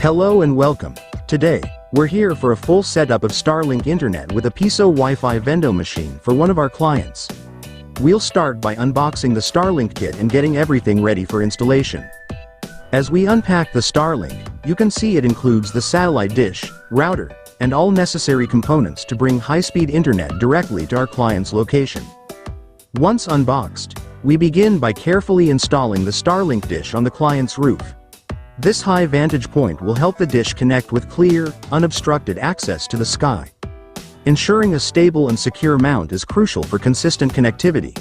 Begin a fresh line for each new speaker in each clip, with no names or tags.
Hello and welcome. Today, we're here for a full setup of Starlink internet with a Piso Wifi Vendo machine for one of our clients. We'll start by unboxing the Starlink kit and getting everything ready for installation. As we unpack the Starlink, you can see it includes the satellite dish, router, and all necessary components to bring high-speed internet directly to our client's location. Once unboxed, we begin by carefully installing the Starlink dish on the client's roof. This high vantage point will help the dish connect with clear, unobstructed access to the sky. Ensuring a stable and secure mount is crucial for consistent connectivity.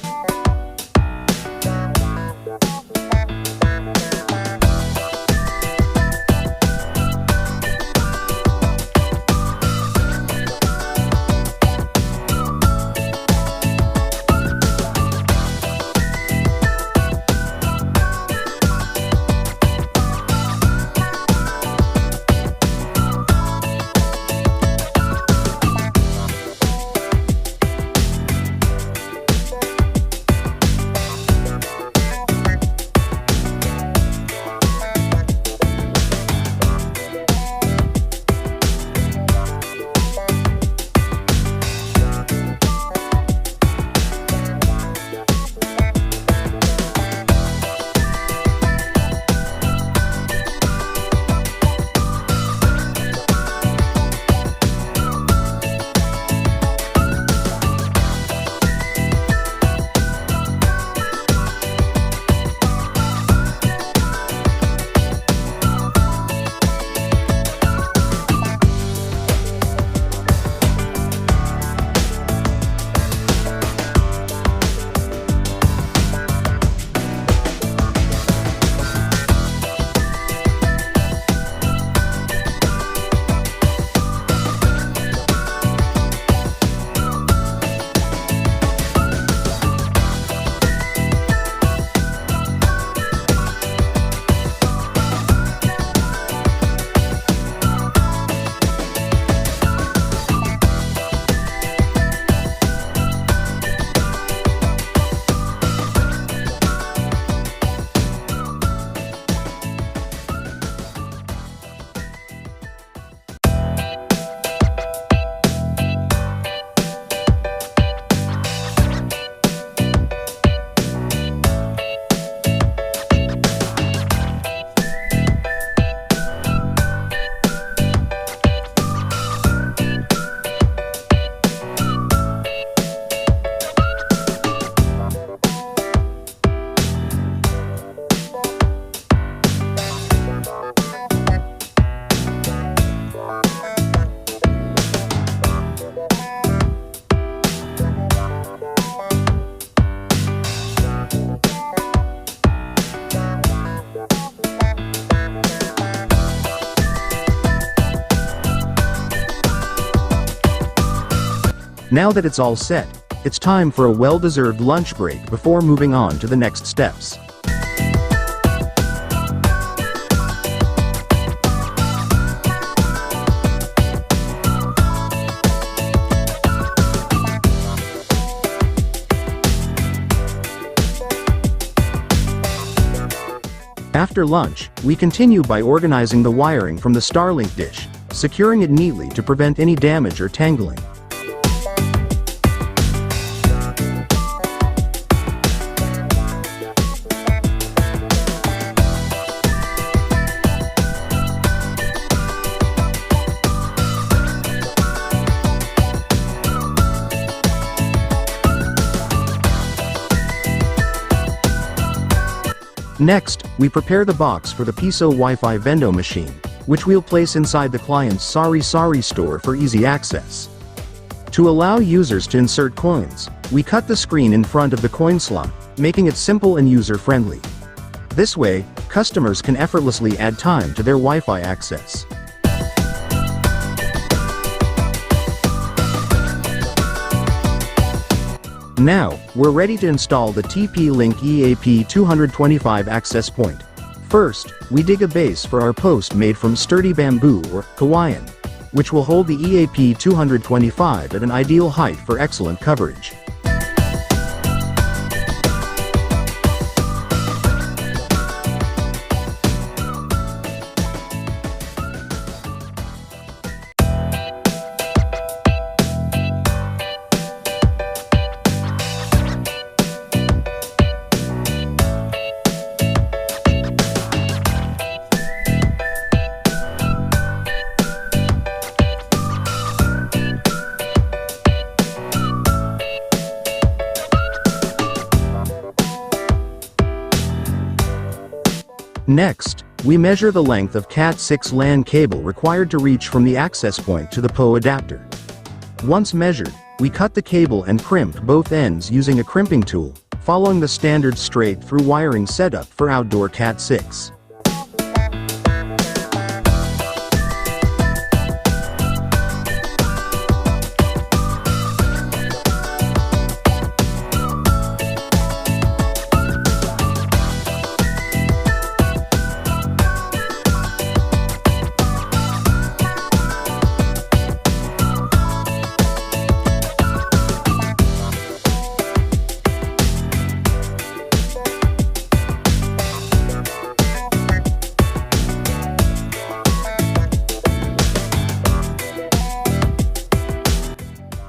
Now that it's all set, it's time for a well-deserved lunch break before moving on to the next steps. After lunch, we continue by organizing the wiring from the Starlink dish, securing it neatly to prevent any damage or tangling. Next, we prepare the box for the Piso Wifi Vendo machine, which we'll place inside the client's Sorry store for easy access. To allow users to insert coins, we cut the screen in front of the coin slot, making it simple and user-friendly. This way, customers can effortlessly add time to their Wi-Fi access. Now, we're ready to install the TP-Link EAP225 access point. First, we dig a base for our post made from sturdy bamboo or kawayan, which will hold the EAP225 at an ideal height for excellent coverage. Next, we measure the length of Cat6 LAN cable required to reach from the access point to the PO adapter. Once measured, we cut the cable and crimp both ends using a crimping tool, following the standard straight-through wiring setup for outdoor Cat6.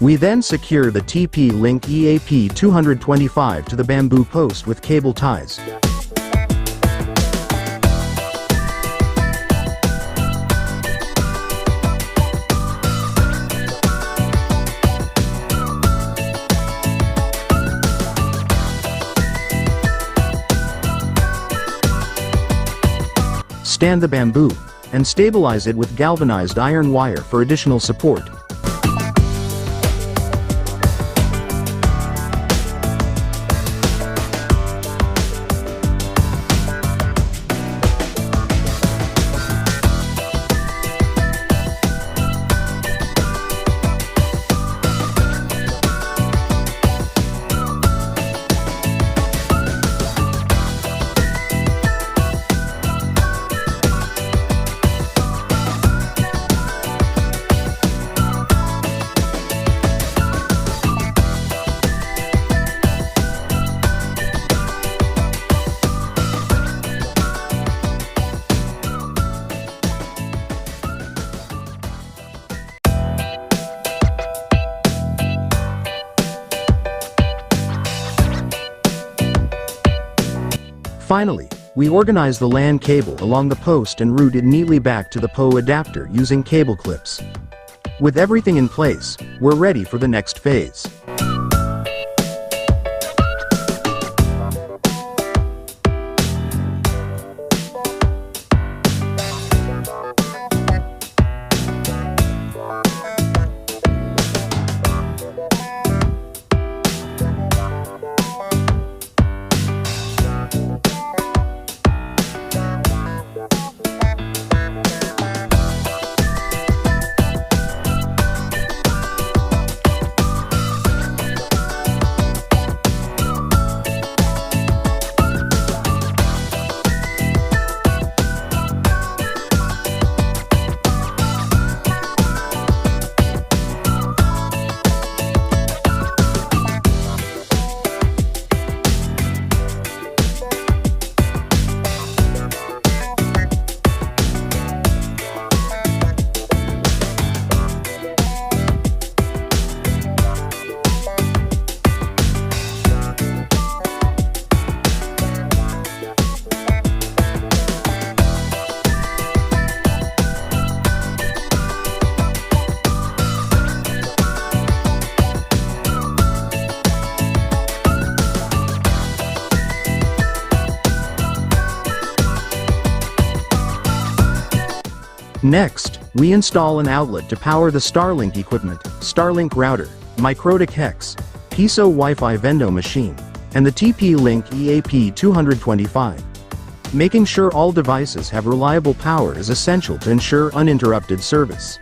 We then secure the TP-Link EAP225 to the bamboo post with cable ties. Stand the bamboo, and stabilize it with galvanized iron wire for additional support. Finally, we organize the LAN cable along the post and route it neatly back to the PO adapter using cable clips. With everything in place, we're ready for the next phase. Next, we install an outlet to power the Starlink equipment, Starlink router, Mikrotik hex, Piso Wifi Vendo machine, and the TP-Link EAP225. Making sure all devices have reliable power is essential to ensure uninterrupted service.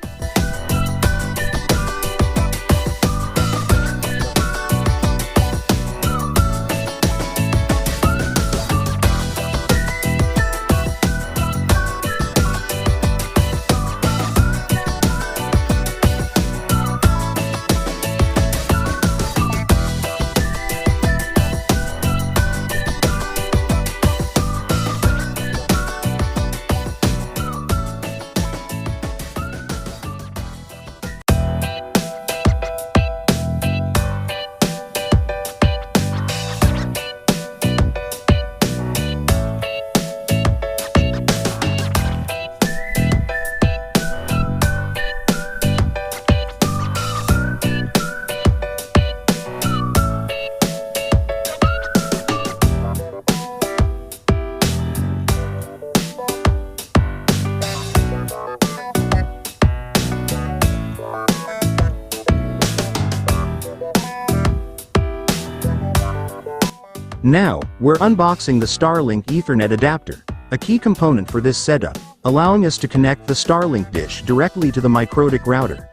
Now, we're unboxing the Starlink Ethernet adapter, a key component for this setup, allowing us to connect the Starlink dish directly to the Mikrotik router.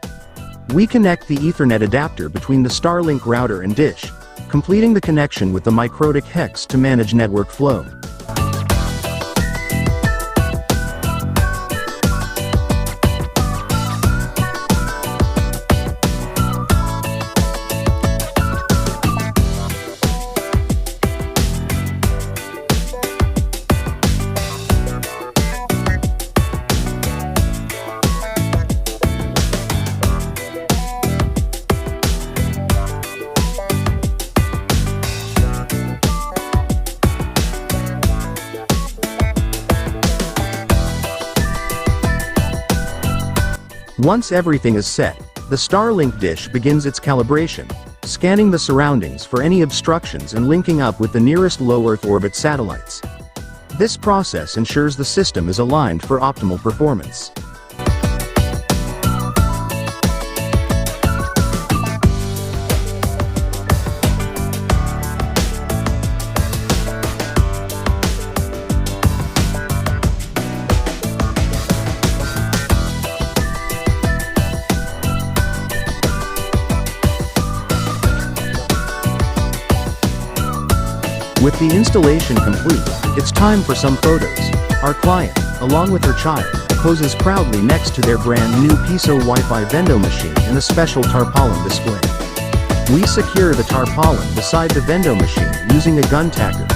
We connect the Ethernet adapter between the Starlink router and dish, completing the connection with the Mikrotik hex to manage network flow. Once everything is set, the Starlink dish begins its calibration, scanning the surroundings for any obstructions and linking up with the nearest low Earth orbit satellites. This process ensures the system is aligned for optimal performance. With the installation complete, it's time for some photos. Our client, along with her child, poses proudly next to their brand new Piso Wifi Vendo machine in a special tarpaulin display. We secure the tarpaulin beside the Vendo machine using a gun tacker.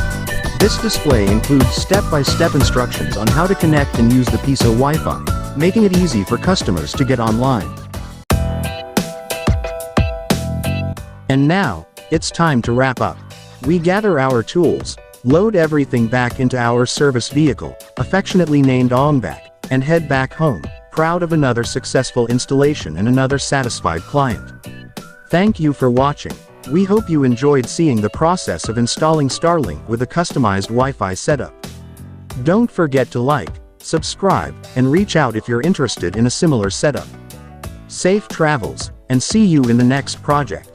This display includes step-by-step instructions on how to connect and use the Piso Wi-Fi, making it easy for customers to get online. And now, it's time to wrap up. We gather our tools, load everything back into our service vehicle, affectionately named Ongbak, and head back home, proud of another successful installation and another satisfied client. Thank you for watching. We hope you enjoyed seeing the process of installing Starlink with a customized Wi-Fi setup. Don't forget to like, subscribe, and reach out if you're interested in a similar setup. Safe travels, and see you in the next project.